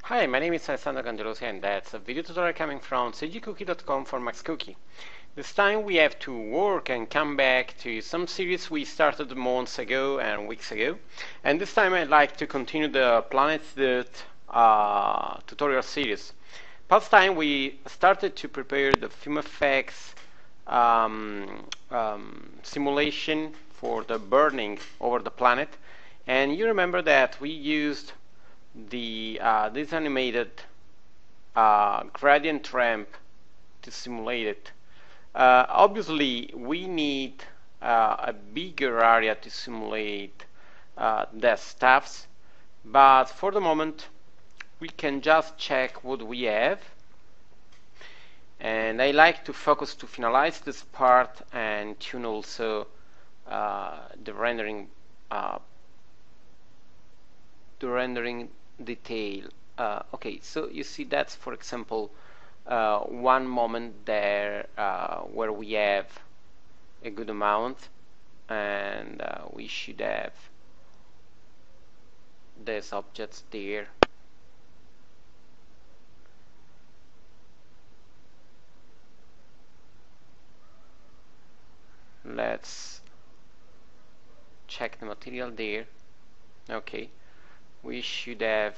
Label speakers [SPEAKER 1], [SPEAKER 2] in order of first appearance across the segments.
[SPEAKER 1] Hi, my name is Alessandro Cangelosi and that's a video tutorial coming from cgcookie.com for Max Cookie. This time we have to work and come back to some series we started months ago and weeks ago. And this time I'd like to continue the Planets Dirt tutorial series. Past time we started to prepare the FumeFX simulation for the burning over the planet. And you remember that we used this animated gradient ramp to simulate it. Obviously we need a bigger area to simulate the stuffs, but for the moment we can just check what we have, and I like to focus to finalize this part and tune also the rendering detail. Okay, so you see that's, for example, one moment there where we have a good amount, and we should have these objects there. Let's check the material there. Okay, we should have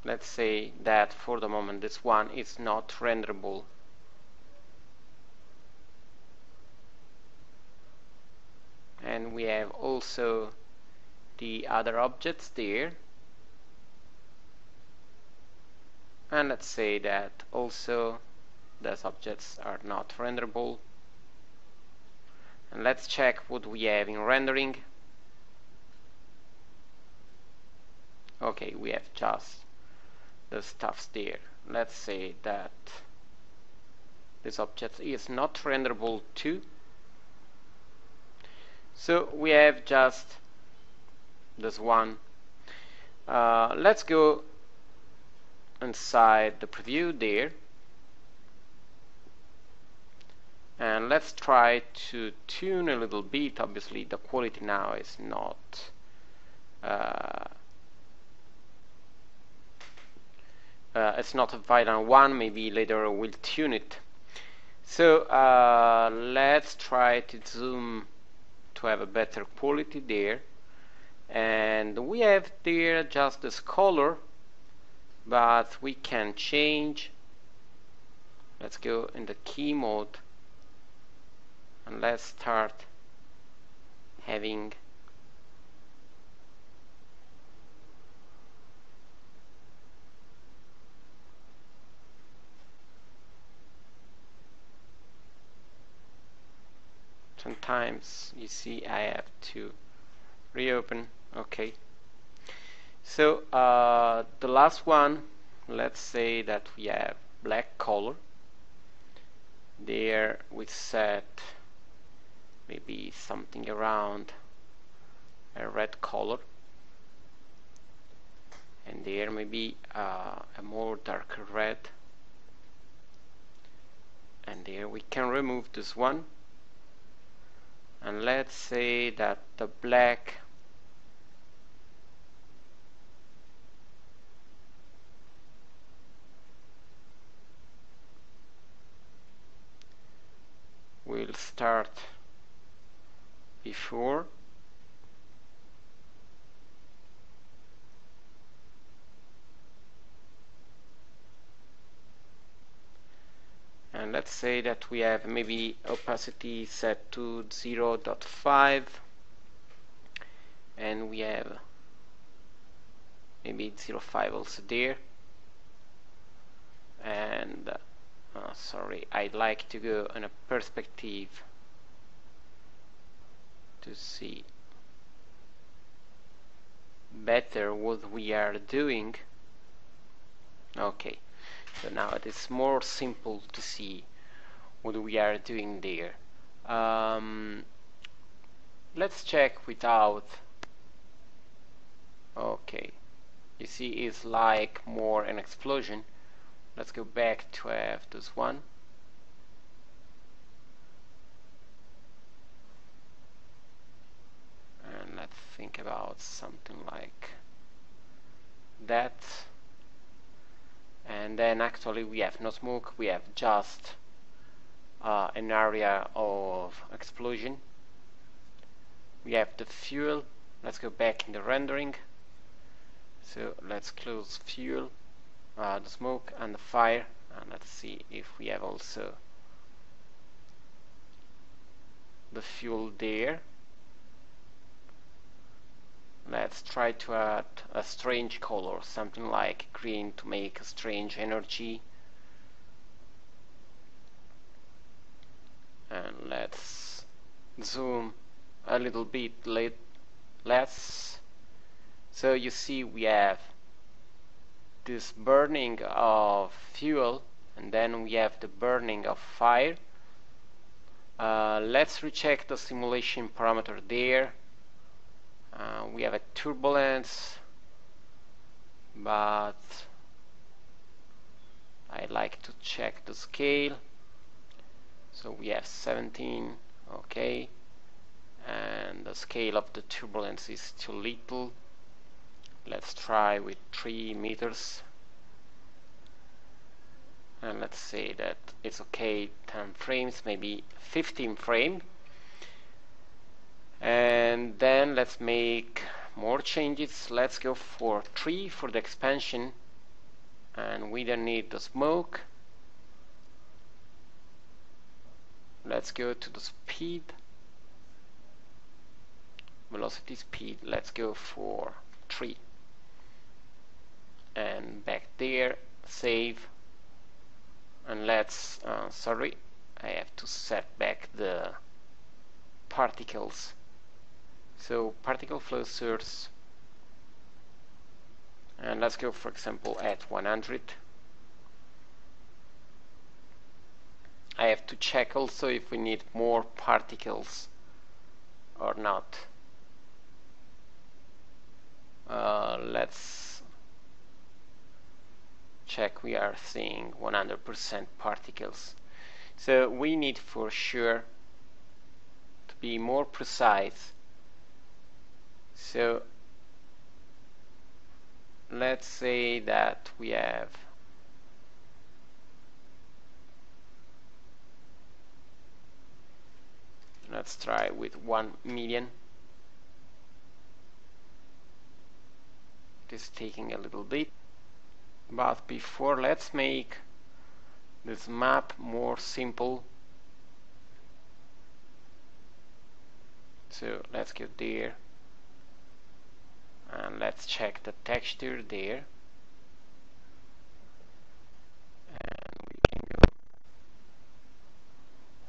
[SPEAKER 1] let's say that for the moment this one is not renderable, and we have also the other objects there, and let's say that also those objects are not renderable. And let's check what we have in rendering. Okay, we have just the stuffs there. Let's say that this object is not renderable too. So we have just this one. Let's go inside the preview there, and let's try to tune a little bit. Obviously the quality now is not it's not a violent one. Maybe later we'll tune it. So let's try to zoom to have a better quality there, and we have there just this color, but we can change. Let's go in the key mode and let's start having sometimes you see I have to reopen. Okay, so the last one, let's say that we have black color there. We set maybe something around a red color, and there maybe a more darker red, and there we can remove this one, and let's say that the black will start before, and let's say that we have maybe opacity set to 0.5, and we have maybe 0.5 also there, and sorry, I'd like to go in a perspective to see better what we are doing. Okay, so now it is more simple to see what we are doing there. Let's check without. Okay, you see it's like more an explosion. Let's go back to have this one, and let's think about something like that. And then actually we have no smoke, we have just an area of explosion. We have the fuel. Let's go back in the rendering. So let's close fuel, the smoke and the fire, and let's see if we have also the fuel there. Let's try to add a strange color, something like green, to make a strange energy. And let's zoom a little bit less. So you see we have this burning of fuel, and then we have the burning of fire. Let's recheck the simulation parameter there. We have a turbulence, but I like to check the scale. So we have 17, okay, and the scale of the turbulence is too little. Let's try with 3 meters, and let's say that it's okay, 10 frames, maybe 15 frames. And then let's make more changes. Let's go for 3 for the expansion, and we don't need the smoke. Let's go to the speed, velocity, speed. Let's go for 3, and back there, save. And let's sorry, I have to set back the particles. So particle flow source, and let's go for example at 100. I have to check also if we need more particles or not. Let's check. We are seeing 100% particles, so we need for sure to be more precise. So let's say that we have let's try with 1 million. It is taking a little bit, but before, let's make this map more simple. So let's go there, and let's check the texture there, and we can go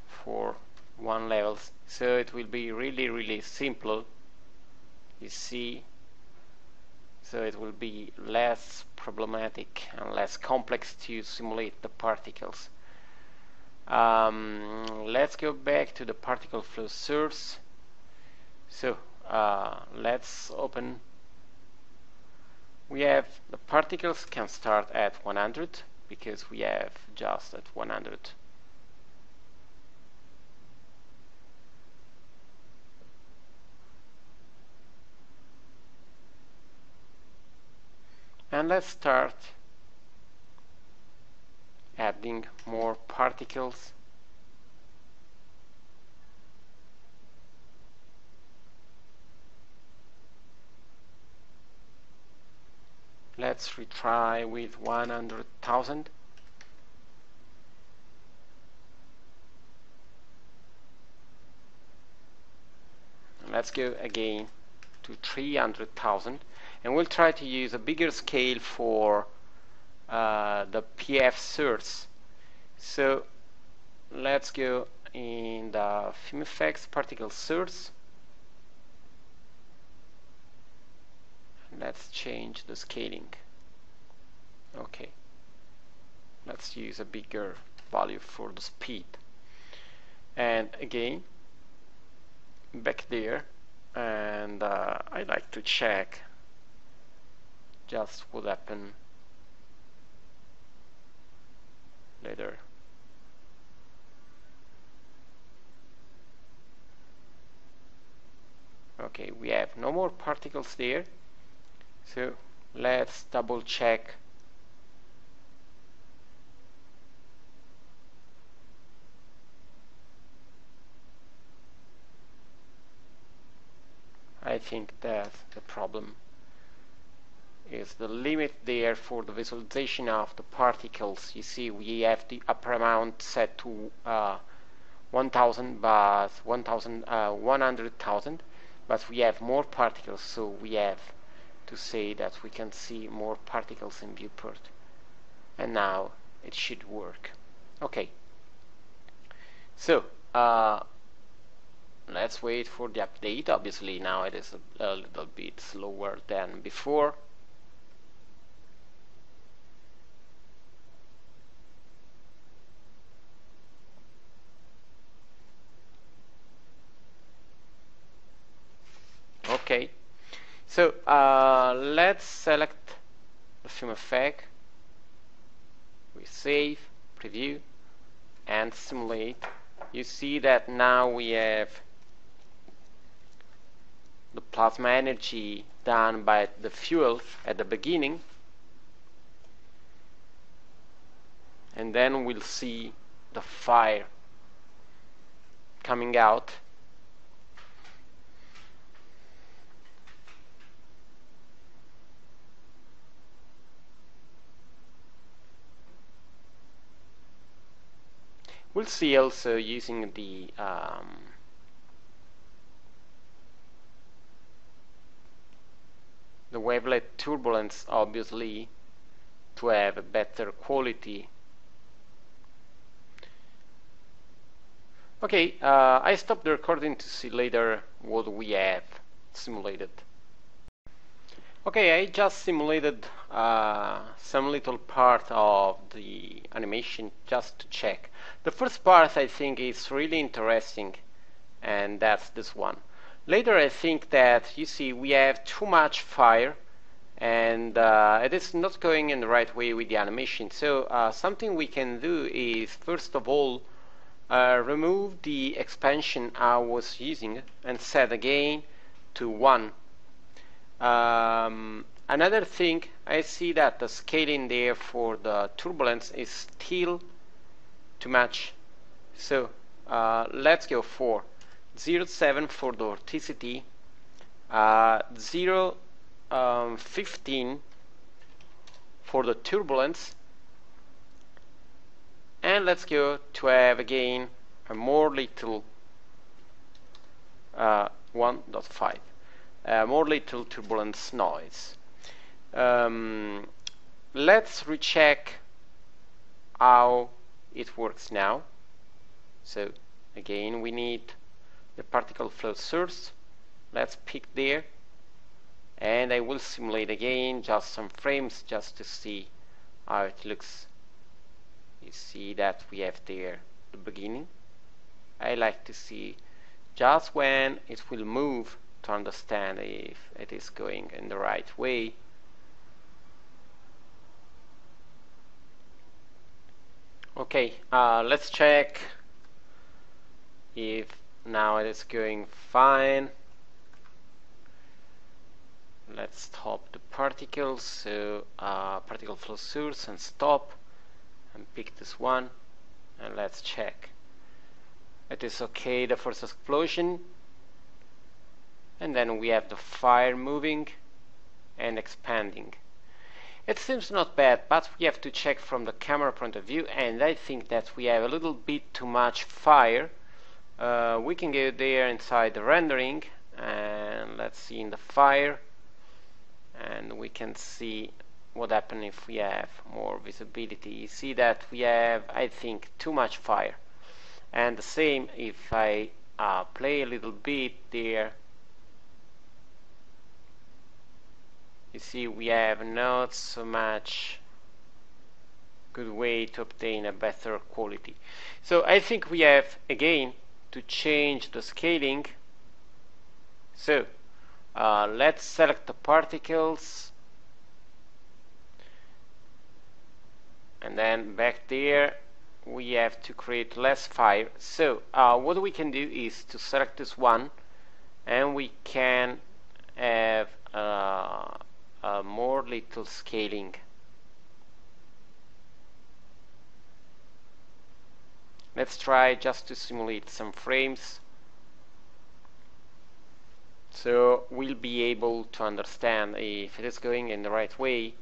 [SPEAKER 1] for 1 level, so it will be really simple, you see. So it will be less problematic and less complex to simulate the particles. Let's go back to the particle flow source. So let's open. We have the particles can start at 100 because we have just at 100. And let's start adding more particles. Let's retry with 100,000. Let's go again to 300,000, and we'll try to use a bigger scale for the PF source. So let's go in the FumeFX particle source. Let's change the scaling. Okay, let's use a bigger value for the speed. And again, back there, and I like to check just what happened later. Okay, we have no more particles there. So let's double check. I think that the problem is the limit there for the visualization of the particles. You see, we have the upper amount set to 1,000, but 100,000, but we have more particles, so we have to say that we can see more particles in viewport. And now it should work. Okay. So let's wait for the update. Obviously now it is a little bit slower than before. Okay, so let's select the FumeFX. We save, preview, and simulate. You see that now we have the plasma energy done by the fuel at the beginning, and then we'll see the fire coming out. We'll see also using the wavelet turbulence, obviously, to have a better quality. Okay, I stopped the recording to see later what we have simulated. Okay, I just simulated some little part of the animation just to check. The first part I think is really interesting, and that's this one. Later I think that, you see, we have too much fire, and it is not going in the right way with the animation. So something we can do is, first of all, remove the expansion I was using and set again to 1. Another thing, I see that the scaling there for the turbulence is still too much. So let's go for 0.7 for the vorticity, 0.15 for the turbulence, and let's go to have again a more little 1.5. More little turbulence noise. Let's recheck how it works now. So again we need the particle flow source. Let's pick there, and I will simulate again just some frames just to see how it looks. You see that we have there the beginning. I like to see just when it will move to understand if it is going in the right way. Okay, let's check if now it is going fine. Let's stop the particles, so particle flow source, and stop, and pick this one, and let's check. It is okay, the first explosion, and then we have the fire moving and expanding. It seems not bad, but we have to check from the camera point of view, and I think that we have a little bit too much fire. We can go there inside the rendering, and let's see in the fire, and we can see what happens if we have more visibility. You see that we have, I think, too much fire. And the same if I play a little bit there. You see we have not so much good way to obtain a better quality. So I think we have again to change the scaling. So let's select the particles, and then back there we have to create less fire. So what we can do is to select this one and we can have a more little scaling. Let's try just to simulate some frames, so we'll be able to understand if it is going in the right way.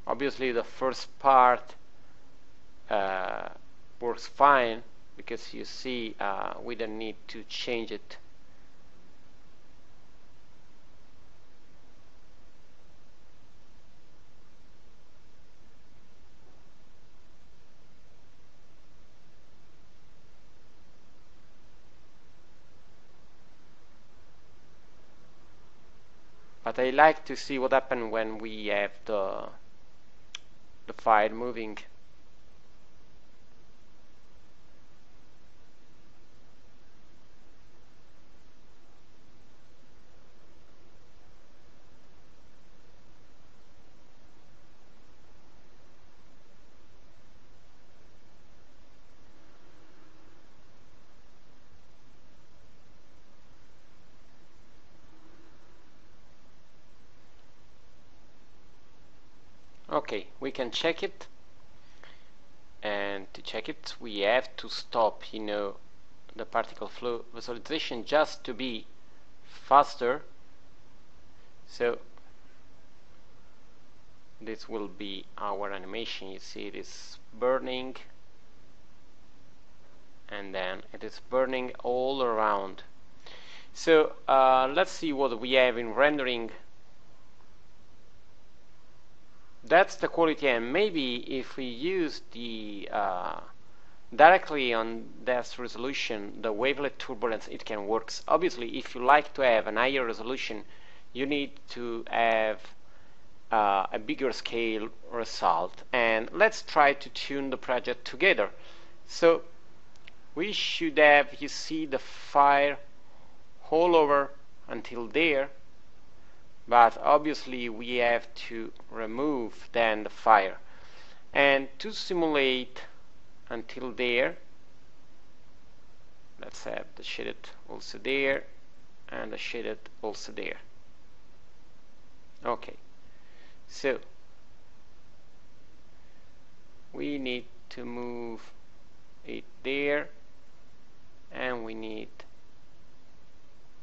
[SPEAKER 1] Obviously the first part works fine, because you see we don't need to change it. But I like to see what happens when we have the file moving. Okay, we can check it, and to check it we have to stop, the particle flow visualization just to be faster. So this will be our animation. You see it is burning, and then it is burning all around. So let's see what we have in rendering. That's the quality, and maybe if we use the directly on this resolution, the wavelet turbulence, it can work. Obviously, if you like to have an higher resolution, you need to have a bigger scale result. And let's try to tune the project together. So we should have, you see, the fire all over until there. But obviously we have to remove then the fire, and to simulate until there, let's have the shaded also there and the shaded also there. Okay, so we need to move it there, and we need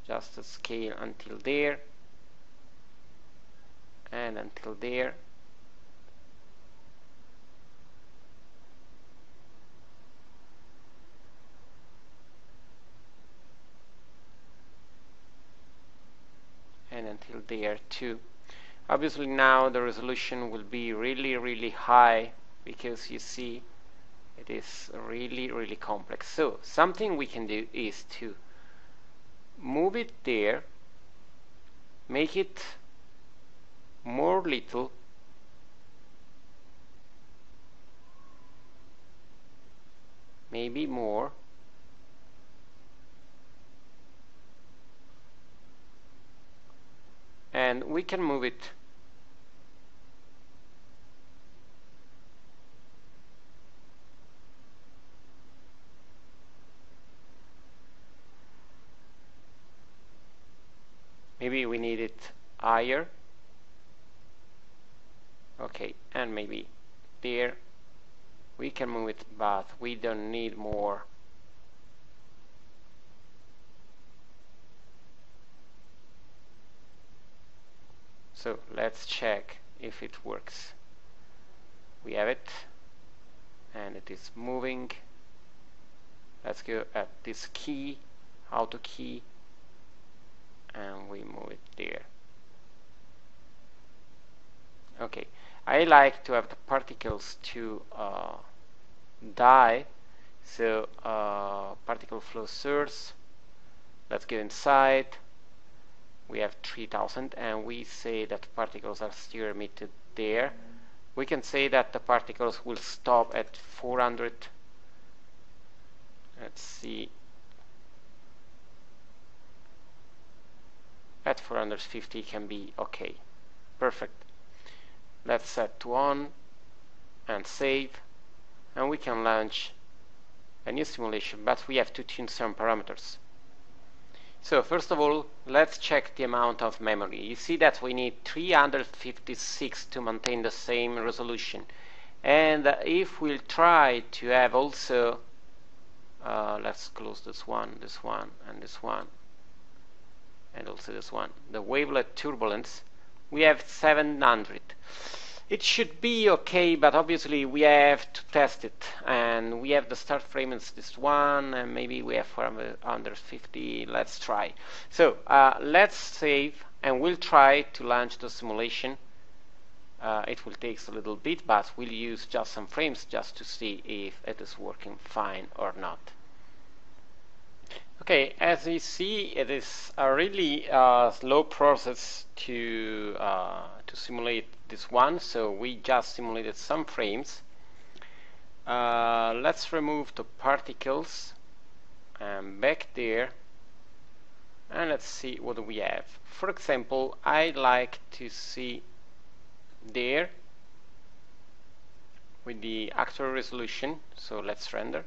[SPEAKER 1] just a scale until there and until there. And until there too. Obviously now the resolution will be really high, because you see it is really complex. So something we can do is to move it there, make it more little, maybe more, and we can move it maybe we need it higher. Okay, and maybe there we can move it, but we don't need more. So let's check if it works. We have it, and it is moving. Let's go at this key, auto key, and we move it there. Okay, I like to have the particles to die, so particle flow source, let's go inside, we have 3000, and we say that particles are still emitted there. We can say that the particles will stop at 400. Let's see, at 450 can be okay. Perfect. Let's set to on and save, and we can launch a new simulation, but we have to tune some parameters. So first of all, let's check the amount of memory. You see that we need 356 to maintain the same resolution, and if we'll try to have also let's close this one, and this one, and also this one, the wavelet turbulence, we have 700. It should be okay, but obviously we have to test it, and we have the start frame is this one, and maybe we have 450. Let's try. So let's save, and we'll try to launch the simulation. It will take a little bit, but we'll use just some frames just to see if it is working fine or not. Okay, as you see, it is a really slow process to simulate this one, so we just simulated some frames. Let's remove the particles and back there, and let's see what we have. For example, I like to see there with the actual resolution, so let's render.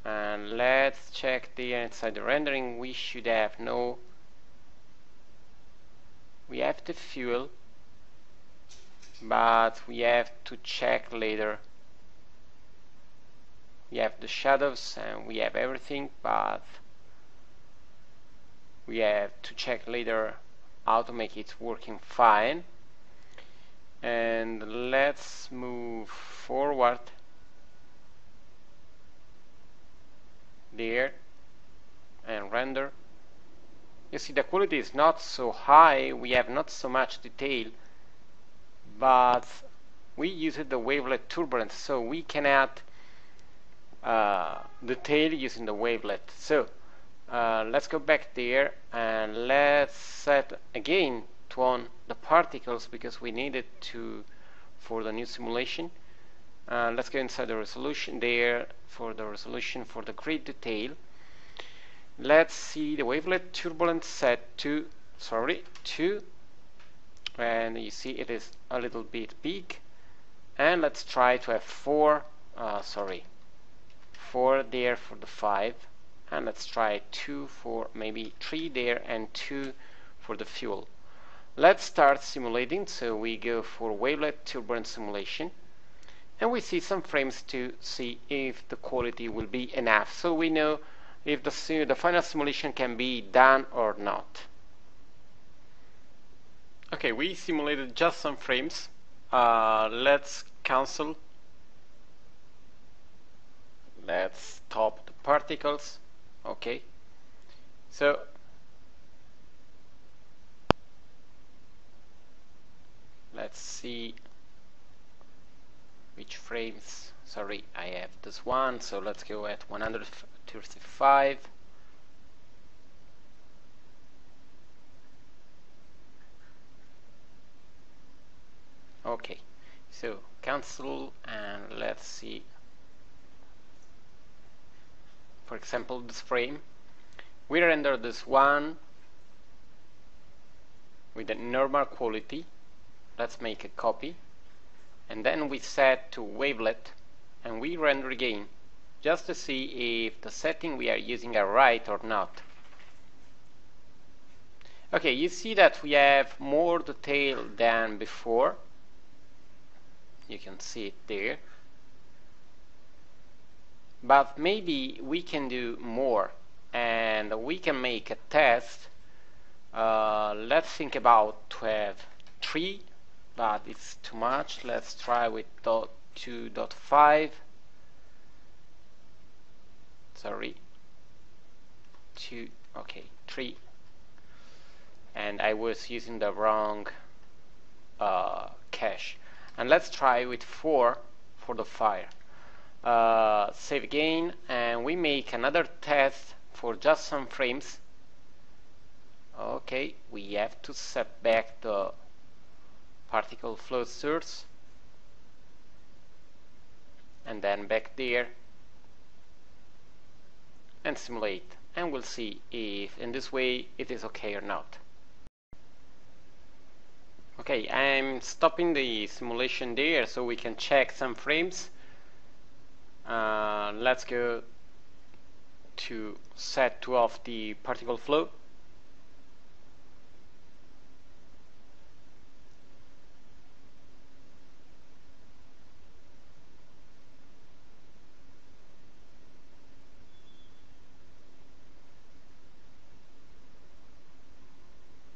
[SPEAKER 1] And let's check the inside the rendering. We should have we have the fuel, but we have to check later. We have the shadows and we have everything, but we have to check later how to make it working fine. And let's move forward there and render. You see the quality is not so high, we have not so much detail, but we used the wavelet turbulence, so we can add detail using the wavelet. So let's go back there and let's set again to on the particles because we need it to for the new simulation. Let's go inside the resolution there for the resolution for the grid detail. Let's see the wavelet turbulence set to 2, and you see it is a little bit big, and let's try to have 4 there for the 5, and let's try 2 for maybe 3 there and 2 for the fuel. Let's start simulating, so we go for wavelet turbulence simulation, and we see some frames to see if the quality will be enough, so we know if the final simulation can be done or not. Okay, we simulated just some frames. Let's cancel. Let's stop the particles. Okay, so let's see which frames. Sorry, I have this one, so let's go at 135. Okay, so cancel, and let's see, for example, this frame. We render this one with a normal quality. Let's make a copy, and then we set to wavelet, and we render again just to see if the setting we are using are right or not. Okay, you see that we have more detail than before. You can see it there, but maybe we can do more, and we can make a test. Let's think about to have 3, but it's too much. Let's try with 2.5. Sorry, 2. Okay, 3, and I was using the wrong cache. And let's try with 4 for the fire. Save again, and we make another test for just some frames. Okay, we have to set back the particle flow source and then back there and simulate, and we'll see if in this way it is okay or not. Okay, I'm stopping the simulation there so we can check some frames. Let's go to set to off the particle flow.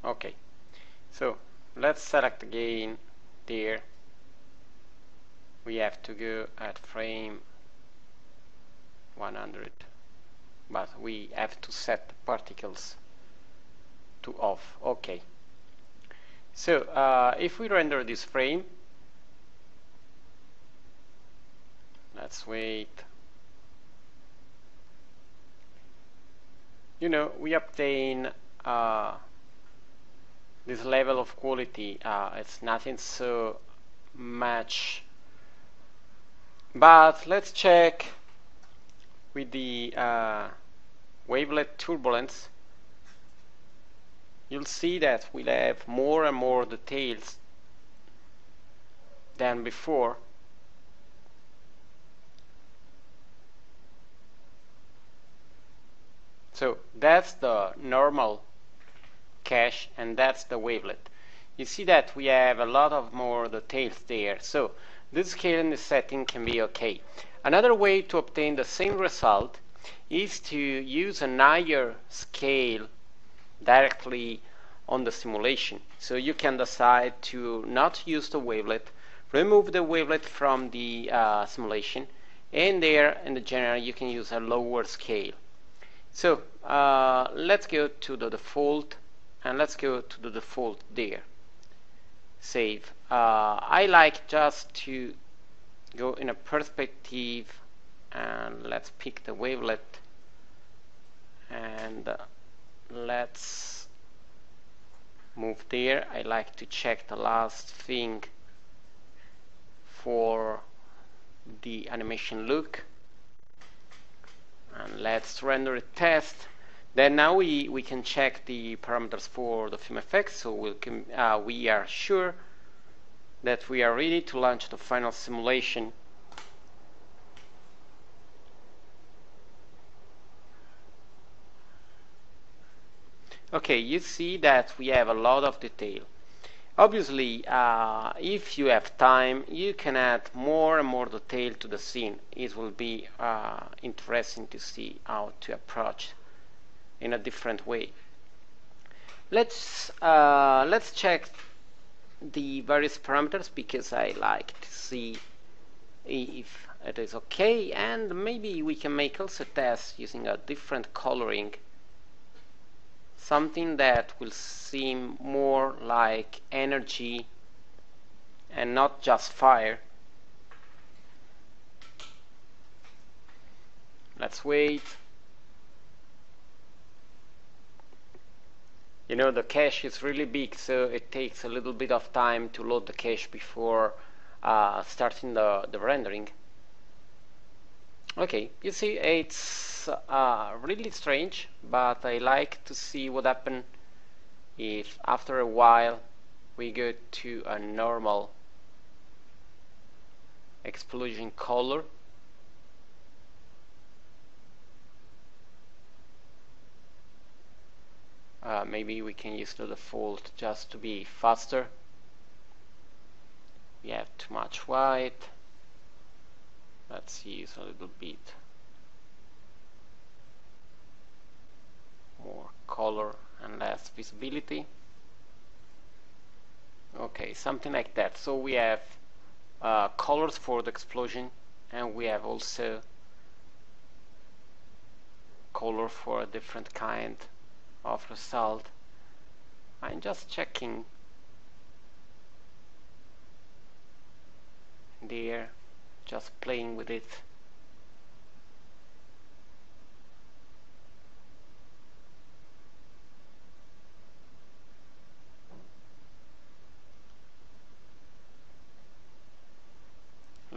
[SPEAKER 1] Okay, so let's select again there. We have to go at frame 100, but we have to set the particles to off. Okay, so if we render this frame, let's wait. You know, we obtain this level of quality. It's nothing so much, but let's check with the wavelet turbulence. You'll see that we'll have more and more details than before. So that's the normal cache and that's the wavelet. You see that we have a lot of more details there. So this scale in the setting can be okay. Another way to obtain the same result is to use a higher scale directly on the simulation. So you can decide to not use the wavelet, remove the wavelet from the simulation, and there in the general you can use a lower scale. So let's go to the default, and let's go to the default there. Save. I like just to go in a perspective, and let's pick the wavelet, and let's move there. I like to check the last thing for the animation look, and let's render a test. Then now we can check the parameters for the FumeFX, so we are sure that we are ready to launch the final simulation. Okay, you see that we have a lot of detail. Obviously, if you have time, you can add more and more detail to the scene. It will be interesting to see how to approach in a different way. Let's check the various parameters, because I like to see if it is okay, and maybe we can make also tests using a different coloring, something that will seem more like energy and not just fire. Let's wait. You know, the cache is really big, so it takes a little bit of time to load the cache before starting the rendering. Okay, you see, it's really strange, but I like to see what happens if after a while we go to a normal explosion color. Maybe we can use the default just to be faster. We have too much white. Let's use a little bit more color and less visibility. Okay, something like that. So we have colors for the explosion, and we have also color for a different kind of result. I'm just checking there, just playing with it.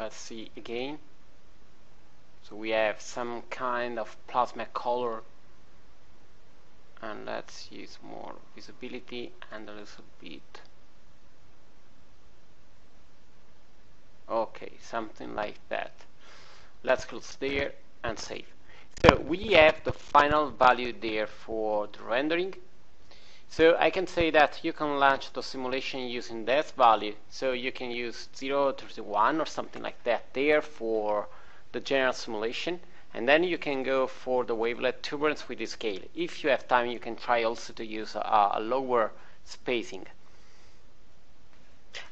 [SPEAKER 1] let's see again. So we have some kind of plasma color, and let's use more visibility and a little bit. Okay, something like that. Let's close there and save. So we have the final value there for the rendering. So I can say that you can launch the simulation using this value. So you can use 0.31 or something like that there for the general simulation, and then you can go for the wavelet turbulence with the scale. If you have time, you can try also to use a lower spacing.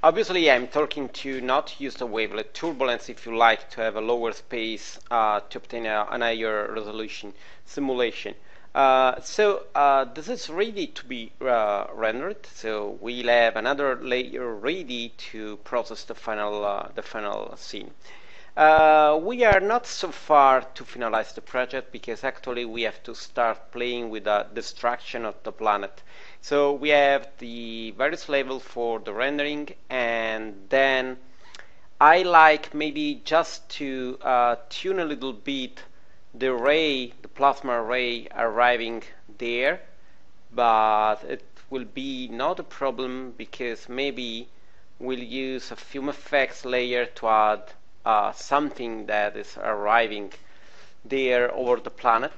[SPEAKER 1] Obviously, I'm talking to not use the wavelet turbulence if you like to have a lower space to obtain an higher resolution simulation. This is ready to be rendered. So we'll have another layer ready to process the final scene. We are not so far to finalize the project because actually we have to start playing with the destruction of the planet. So we have the various levels for the rendering, and then I like maybe just to tune a little bit the ray, the plasma ray arriving there, but it will be not a problem because maybe we'll use a FumeFX layer to add something that is arriving there over the planet,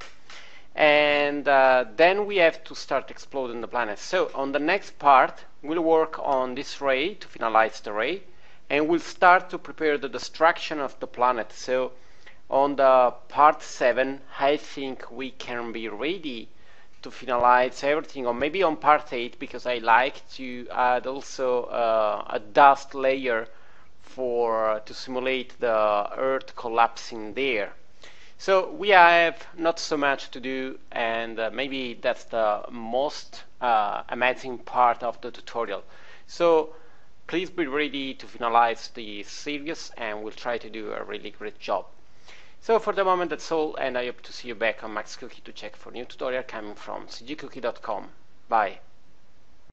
[SPEAKER 1] and then we have to start exploding the planet. So on the next part we'll work on this ray to finalize the ray, and we'll start to prepare the destruction of the planet. So on the part 7 I think we can be ready to finalize everything, or maybe on part 8, because I like to add also a dust layer to simulate the Earth collapsing there. So we have not so much to do, and maybe that's the most amazing part of the tutorial. So please be ready to finalize the series, and we'll try to do a really great job. So for the moment that's all, and I hope to see you back on Max Cookie to check for new tutorial coming from cgcookie.com. Bye.